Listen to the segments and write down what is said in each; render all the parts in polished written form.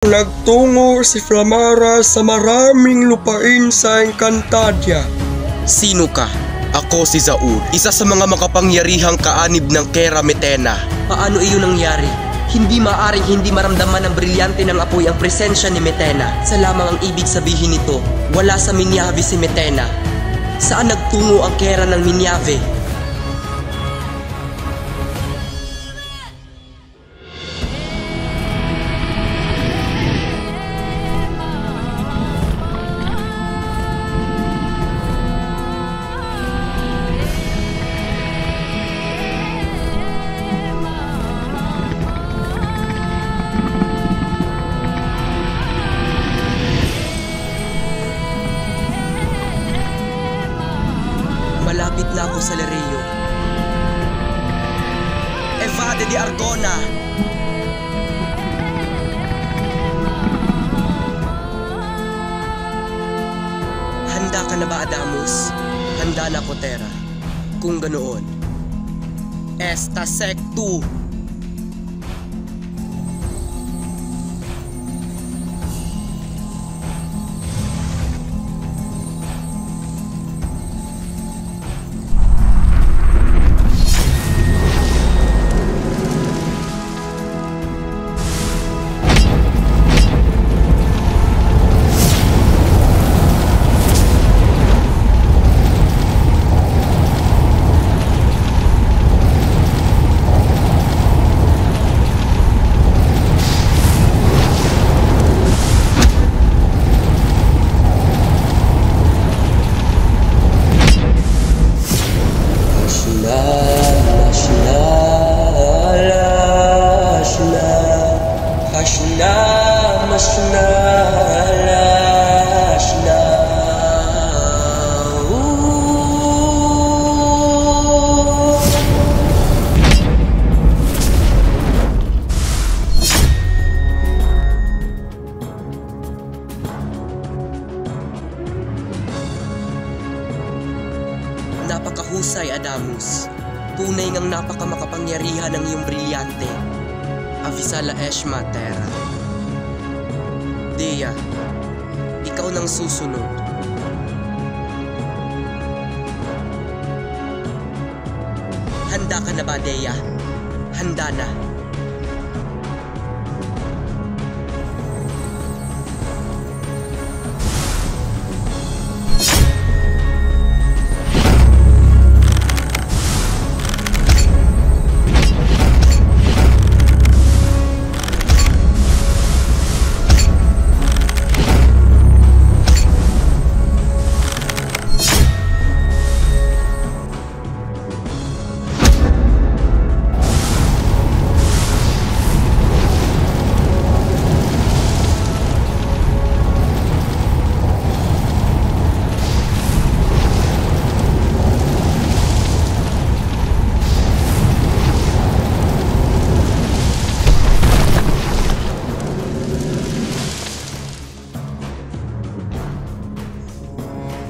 Nagtungo si Flamara sa maraming lupain sa Encantadia. Sino ka? Ako si Zaud, isa sa mga makapangyarihang kaanib ng Kera Metena. Paano iyon nangyari? Hindi maaring hindi maramdaman ng brilyante ng apoy ang presensya ni Metena. Sa lamang ang ibig sabihin nito, wala sa Minyave si Metena. Saan nagtungo ang Kera ng Minyave? Malapit na ako sa Lereo. Evade di Argona! Handa ka na ba, Adamus? Handa na ko, Terra. Kung ganoon, Esta Sectu! Napakahusay, Adamus. Tunay ngang napakamakapangyarihan ng iyong brilyante. Avisala Eshma, Terra. Dea, ikaw nang susunod. Handa ka na ba, Dea? Handa na.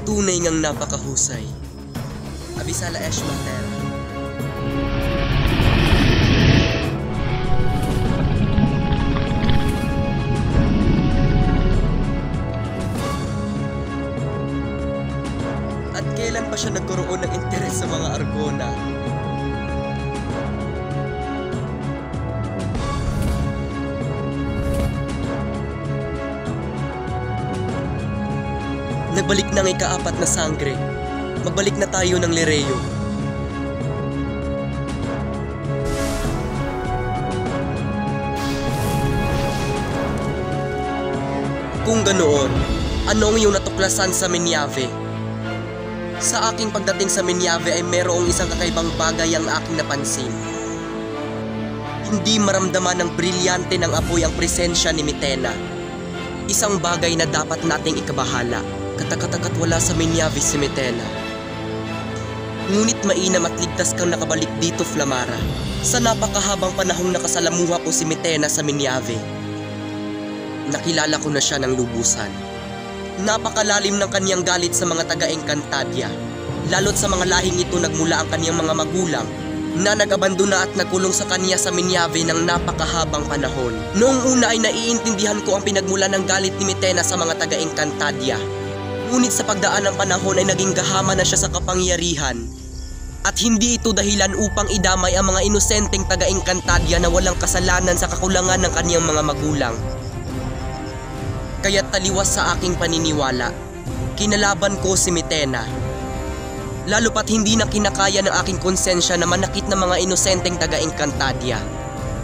Tunay ngang napakahusay. Avisala Eshma, Terra. At kailan pa siya nagkaroon ng interes sa mga Argona? Nagbalik na ang ika-4 na sangre. Magbalik na tayo ng Lereo. Kung ganoon, ano ang iyong natuklasan sa Minyave? Sa aking pagdating sa Minyave ay merong isang kakaibang bagay ang aking napansin. Hindi maramdaman ng brilyante ng apoy ang presensya ni Metena. Isang bagay na dapat nating ikabahala. Katakatak wala sa Minyave si Metena. Ngunit mainam at ligtas kang nakabalik dito, Flamara. Sa napakahabang panahong nakasalamuha ko si Metena sa Minyave. Nakilala ko na siya ng lubusan. Napakalalim ng kaniyang galit sa mga taga-Encantadia. Lalo't sa mga lahing ito nagmula ang kaniyang mga magulang na nag-abandona at nagkulong sa kanya sa Minyave ng napakahabang panahon. Noong una ay naiintindihan ko ang pinagmulan ng galit ni Metena sa mga taga-Encantadia. Ngunit sa pagdaan ng panahon ay naging gahama na siya sa kapangyarihan. At hindi ito dahilan upang idamay ang mga inosenteng taga-Encantadia na walang kasalanan sa kakulangan ng kaniyang mga magulang. Kaya't taliwas sa aking paniniwala, kinalaban ko si Metena. Lalo pat hindi na kinakaya ng aking konsensya na manakit ng mga inosenteng taga-Encantadia.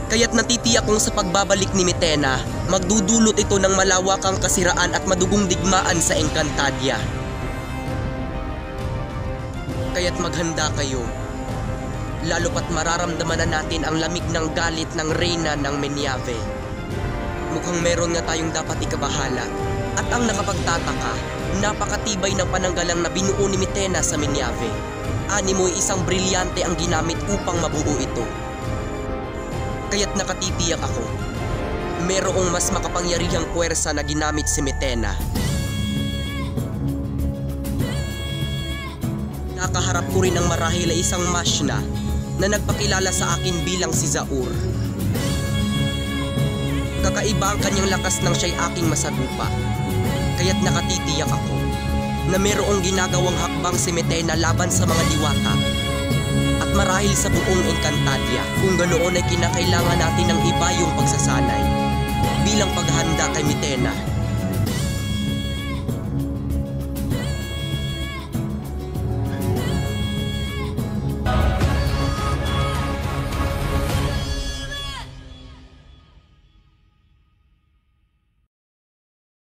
Kaya't natitiyak kong sa pagbabalik ni Metena, magdudulot ito ng malawakang kasiraan at madugong digmaan sa Encantadia. Kaya't maghanda kayo. Lalo pat mararamdaman na natin ang lamig ng galit ng reyna ng Minyave. Mukhang meron nga tayong dapat ikabahala. At ang nakapagtataka, napakatibay ng pananggalang na binuo ni Metena sa Minyave. Animo'y isang brilyante ang ginamit upang mabuo ito. Kaya't nakatitiyak ako, merong mas makapangyarihang puwersa na ginamit si Metena. Nakaharap ko rin ang marahil ay isang Mashna na nagpakilala sa akin bilang si Zaur. Kakaiba ang kanyang lakas nang siya'y aking masagupa. Kaya't nakatitiyak ako na merong ginagawang hakbang si Metena laban sa mga diwata. At marahil sa buong Encantadia, kung ganoon ay kinakailangan natin ng iba yung pagsasanay bilang paghahanda kay Metena.